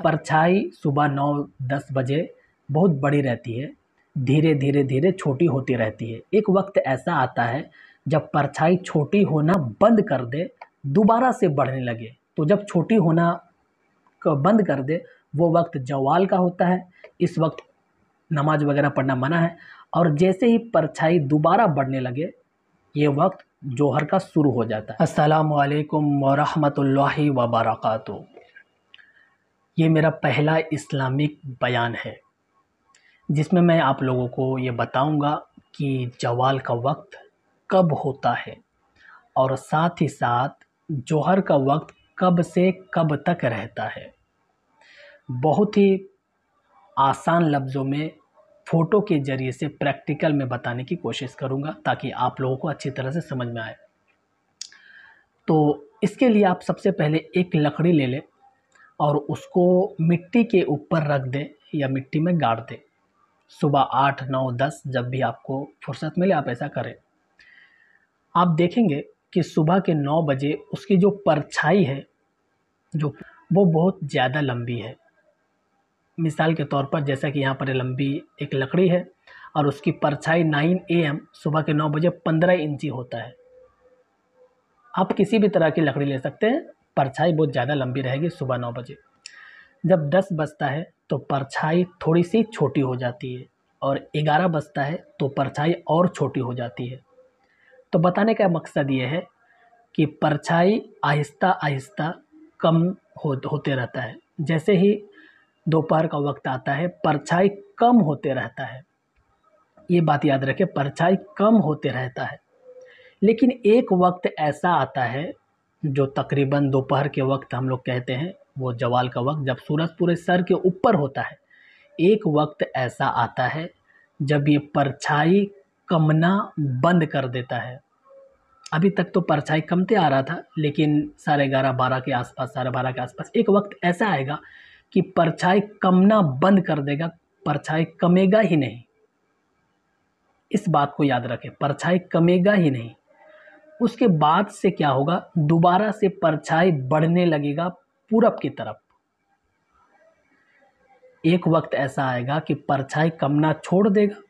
परछाई सुबह 9-10 बजे बहुत बड़ी रहती है, धीरे धीरे धीरे छोटी होती रहती है। एक वक्त ऐसा आता है जब परछाई छोटी होना बंद कर दे, दोबारा से बढ़ने लगे। तो जब छोटी होना बंद कर दे वो वक्त जवाल का होता है। इस वक्त नमाज वगैरह पढ़ना मना है। और जैसे ही परछाई दोबारा बढ़ने लगे ये वक्त जोहर का शुरू हो जाता है। अस्सलामु अलैकुम वरहमतुल्लाहि वबरकातुहू। ये मेरा पहला इस्लामिक बयान है जिसमें मैं आप लोगों को ये बताऊंगा कि जवाल का वक्त कब होता है और साथ ही साथ जोहर का वक्त कब से कब तक रहता है। बहुत ही आसान लफ्ज़ों में फ़ोटो के ज़रिए से प्रैक्टिकल में बताने की कोशिश करूंगा ताकि आप लोगों को अच्छी तरह से समझ में आए। तो इसके लिए आप सबसे पहले एक लकड़ी ले लें और उसको मिट्टी के ऊपर रख दें या मिट्टी में गाड़ दें। सुबह 8, 9, 10 जब भी आपको फुर्सत मिले आप ऐसा करें। आप देखेंगे कि सुबह के 9 बजे उसकी जो परछाई है वो बहुत ज़्यादा लंबी है। मिसाल के तौर पर जैसा कि यहाँ पर लंबी एक लकड़ी है और उसकी परछाई 9 AM सुबह के 9 बजे 15 इंची होता है। आप किसी भी तरह की लकड़ी ले सकते हैं, परछाई बहुत ज़्यादा लंबी रहेगी सुबह 9 बजे। जब 10 बजता है तो परछाई थोड़ी सी छोटी हो जाती है और 11 बजता है तो परछाई और छोटी हो जाती है। तो बताने का मकसद ये है कि परछाई आहिस्ता आहिस्ता कम होते रहता है। जैसे ही दोपहर का वक्त आता है परछाई कम होते रहता है। ये बात याद रखें, परछाई कम होते रहता है। लेकिन एक वक्त ऐसा आता है जो तकरीबन दोपहर के वक्त हम लोग कहते हैं, वो जवाल का वक्त, जब सूरज पूरे सर के ऊपर होता है। एक वक्त ऐसा आता है जब ये परछाई कमना बंद कर देता है। अभी तक तो परछाई कमते आ रहा था, लेकिन 11:30 12 के आसपास, 12:30 के आसपास एक वक्त ऐसा आएगा कि परछाई कमना बंद कर देगा, परछाई कमेगा ही नहीं। इस बात को याद रखें, परछाई कमेगा ही नहीं। उसके बाद से क्या होगा, दोबारा से परछाई बढ़ने लगेगा पूरब की तरफ। एक वक्त ऐसा आएगा कि परछाई कमना छोड़ देगा।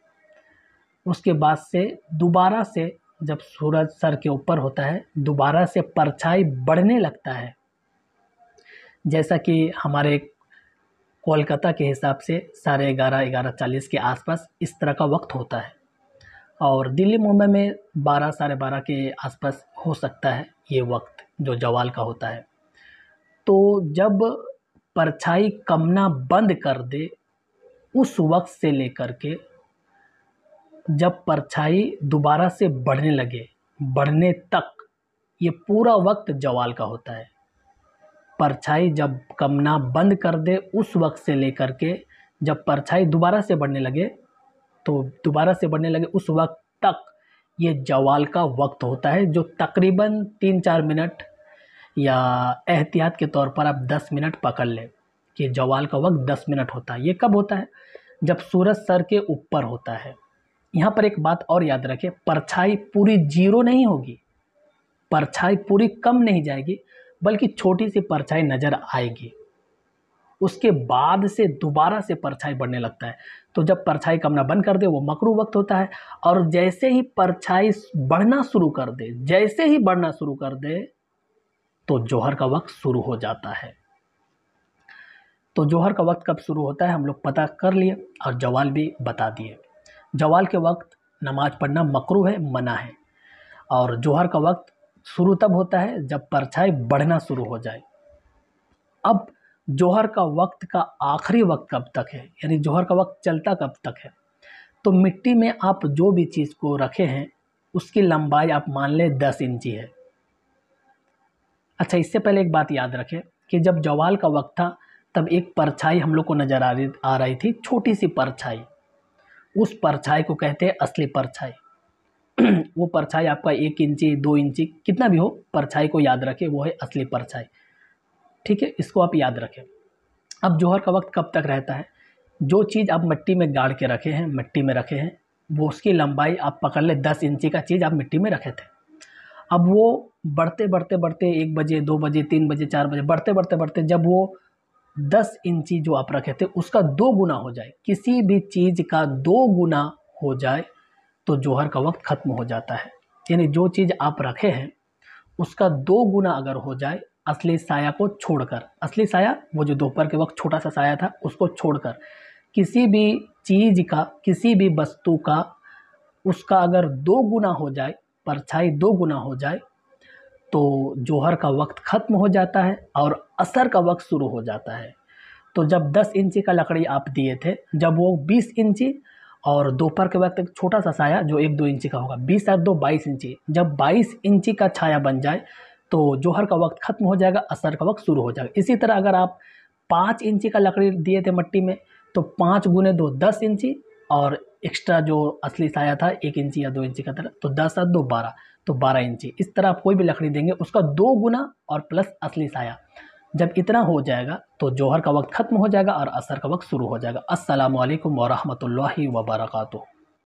उसके बाद से दोबारा से जब सूरज सर के ऊपर होता है दोबारा से परछाई बढ़ने लगता है। जैसा कि हमारे कोलकाता के हिसाब से 11:30 11:40 के आसपास इस तरह का वक्त होता है और दिल्ली मुंबई में 12 साढ़े 12 के आसपास हो सकता है ये वक्त जो जवाल का होता है। तो जब परछाई कमना बंद कर दे उस वक्त से लेकर के जब परछाई दोबारा से बढ़ने लगे, बढ़ने तक, ये पूरा वक्त जवाल का होता है। परछाई जब कमना बंद कर दे उस वक्त से लेकर के जब परछाई दोबारा से बढ़ने लगे, तो दोबारा से बढ़ने लगे उस वक्त तक ये जवाल का वक्त होता है, जो तकरीबन 3-4 मिनट या एहतियात के तौर पर आप 10 मिनट पकड़ लें कि जवाल का वक्त 10 मिनट होता है। ये कब होता है, जब सूरज सर के ऊपर होता है। यहाँ पर एक बात और याद रखें, परछाई पूरी जीरो नहीं होगी, परछाई पूरी कम नहीं जाएगी, बल्कि छोटी सी परछाई नज़र आएगी। उसके बाद से दोबारा से परछाई बढ़ने लगता है। तो जब परछाई कमना बंद कर दे वो मकरूह वक्त होता है। और जैसे ही परछाई बढ़ना शुरू कर दे, जैसे ही बढ़ना शुरू कर दे तो जोहर का वक्त शुरू हो जाता है। तो जोहर का वक्त कब शुरू होता है हम लोग पता कर लिए और जवाल भी बता दिए। जवाल के वक्त नमाज पढ़ना मकरूह है, मना है। और जोहर का वक्त शुरू तब होता है जब परछाई बढ़ना शुरू हो जाए। अब जोहर का वक्त का आखिरी वक्त कब तक है, यानी जोहर का वक्त चलता कब तक है। तो मिट्टी में आप जो भी चीज़ को रखे हैं उसकी लंबाई आप मान लें 10 इंची है। अच्छा, इससे पहले एक बात याद रखें कि जब जवाल का वक्त था तब एक परछाई हम लोग को नज़र आ रही थी, छोटी सी परछाई। उस परछाई को कहते हैं असली परछाई। वो परछाई आपका 1 इंची 2 इंची कितना भी हो, परछाई को याद रखें, वो है असली परछाई। ठीक है, इसको आप याद रखें। अब जोहर का वक्त कब तक रहता है, जो चीज़ आप मिट्टी में गाड़ के रखे हैं, मिट्टी में रखे हैं, वो उसकी लंबाई आप पकड़ ले 10 इंची का चीज़ आप मिट्टी में रखे थे। अब वो बढ़ते बढ़ते बढ़ते 1 बजे 2 बजे 3 बजे 4 बजे बढ़ते बढ़ते बढ़ते जब वो 10 इंची जो आप रखे थे उसका 2 गुना हो जाए, किसी भी चीज़ का 2 गुना हो जाए तो जोहर का वक्त ख़त्म हो जाता है। यानी जो चीज़ आप रखे हैं उसका 2 गुना अगर हो जाए असली साया को छोड़कर, असली साया वो जो दोपहर के वक्त छोटा सा साया था उसको छोड़कर, किसी भी चीज़ का, किसी भी वस्तु का उसका अगर 2 गुना हो जाए, परछाई 2 गुना हो जाए तो जोहर का वक्त ख़त्म हो जाता है और असर का वक्त शुरू हो जाता है। तो जब 10 इंची का लकड़ी आप दिए थे, जब वो 20 इंची और दोपहर के वक्त एक छोटा सा साया जो 1-2 इंची का होगा, 20 और 2 22 इंची, जब 22 इंची का छाया बन जाए तो जोहर का वक्त ख़त्म हो जाएगा, असर का वक्त शुरू हो जाएगा। इसी तरह अगर आप 5 इंची का लकड़ी दिए थे मट्टी में तो 5 गुने 2 10 इंची और एक्स्ट्रा जो असली साया था 1 इंची या 2 इंची का था तो 10 और 2 12, तो 12 इंची। इस तरह आप कोई भी लकड़ी देंगे उसका 2 गुना और प्लस असली साया, जब इतना हो जाएगा तो जोहर का वक्त ख़त्म हो जाएगा और असर का वक्त शुरू हो जाएगा। अस्सलामु अलैकुम व रहमतुल्लाहि व बरकातुहू।